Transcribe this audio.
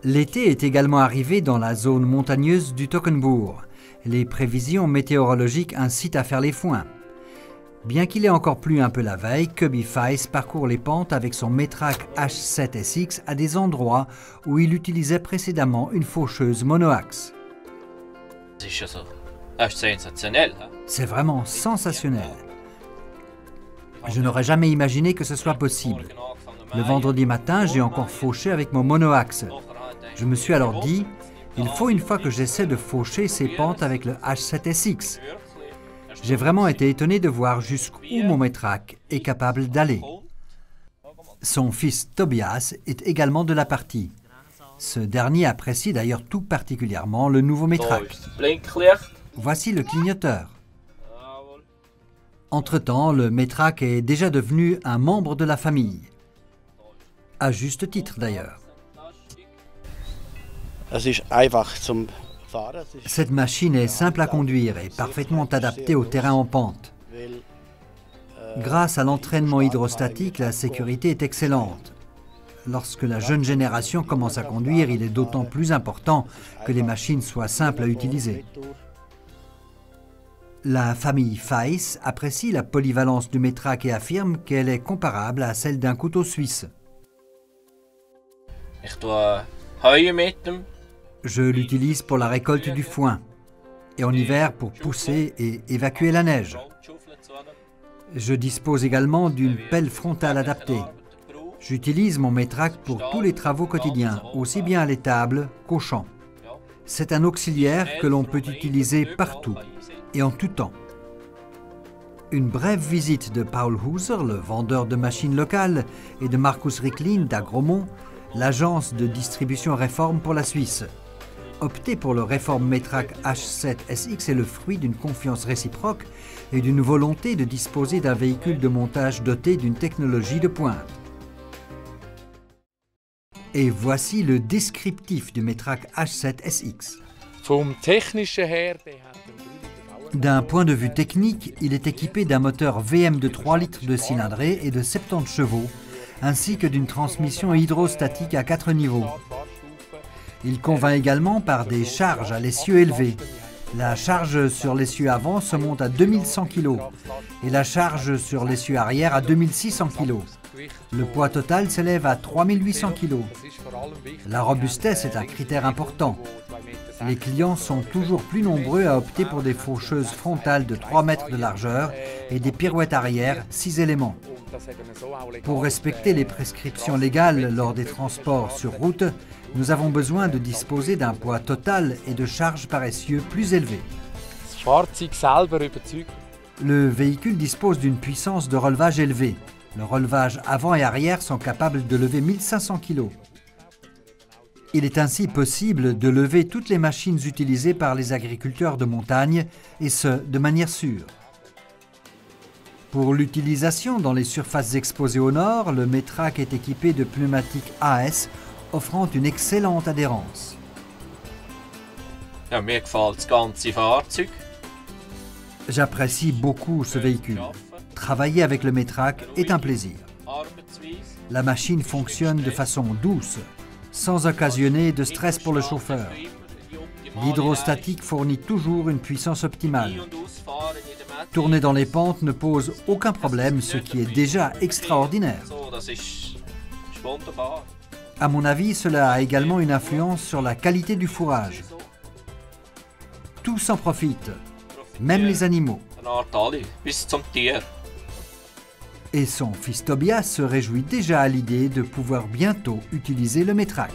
L'été est également arrivé dans la zone montagneuse du Toggenburg. Les prévisions météorologiques incitent à faire les foins. Bien qu'il ait encore plu un peu la veille, Cubby Fice parcourt les pentes avec son Metrac H7SX à des endroits où il utilisait précédemment une faucheuse monoaxe. C'est vraiment sensationnel. Je n'aurais jamais imaginé que ce soit possible. Le vendredi matin, j'ai encore fauché avec mon monoaxe. Je me suis alors dit, il faut une fois que j'essaie de faucher ces pentes avec le H7SX. J'ai vraiment été étonné de voir jusqu'où mon Metrac est capable d'aller. Son fils Tobias est également de la partie. Ce dernier apprécie d'ailleurs tout particulièrement le nouveau Metrac. Voici le clignoteur. Entre-temps, le Metrac est déjà devenu un membre de la famille. À juste titre d'ailleurs. Cette machine est simple à conduire et parfaitement adaptée au terrain en pente. Grâce à l'entraînement hydrostatique, la sécurité est excellente. Lorsque la jeune génération commence à conduire, il est d'autant plus important que les machines soient simples à utiliser. La famille Fice apprécie la polyvalence du Metrac et affirme qu'elle est comparable à celle d'un couteau suisse. Je l'utilise pour la récolte du foin et en hiver pour pousser et évacuer la neige. Je dispose également d'une pelle frontale adaptée. J'utilise mon Metrac pour tous les travaux quotidiens, aussi bien à l'étable qu'au champ. C'est un auxiliaire que l'on peut utiliser partout et en tout temps. Une brève visite de Paul Hauser, le vendeur de machines locales, et de Markus Ricklin d'Agromont, l'agence de distribution Reform pour la Suisse. Opter pour le Reform Metrac H7SX est le fruit d'une confiance réciproque et d'une volonté de disposer d'un véhicule de montage doté d'une technologie de pointe. Et voici le descriptif du Metrac H7SX. D'un point de vue technique, il est équipé d'un moteur VM de 3 litres de cylindrée et de 70 chevaux, ainsi que d'une transmission hydrostatique à 4 niveaux. Il convainc également par des charges à l'essieu élevé. La charge sur l'essieu avant se monte à 2100 kg et la charge sur l'essieu arrière à 2600 kg. Le poids total s'élève à 3800 kg. La robustesse est un critère important. Les clients sont toujours plus nombreux à opter pour des faucheuses frontales de 3 mètres de largeur et des pirouettes arrière 6 éléments. Pour respecter les prescriptions légales lors des transports sur route, nous avons besoin de disposer d'un poids total et de charges par essieu plus élevées. Le véhicule dispose d'une puissance de relevage élevée. Le relevage avant et arrière sont capables de lever 1500 kg. Il est ainsi possible de lever toutes les machines utilisées par les agriculteurs de montagne, et ce, de manière sûre. Pour l'utilisation dans les surfaces exposées au nord, le Metrac est équipé de pneumatiques AS, offrant une excellente adhérence. J'apprécie beaucoup ce véhicule. Travailler avec le Metrac est un plaisir. La machine fonctionne de façon douce, sans occasionner de stress pour le chauffeur. L'hydrostatique fournit toujours une puissance optimale. Tourner dans les pentes ne pose aucun problème, ce qui est déjà extraordinaire. À mon avis, cela a également une influence sur la qualité du fourrage. Tous en profitent, même les animaux. Et son fils Tobias se réjouit déjà à l'idée de pouvoir bientôt utiliser le Metrac.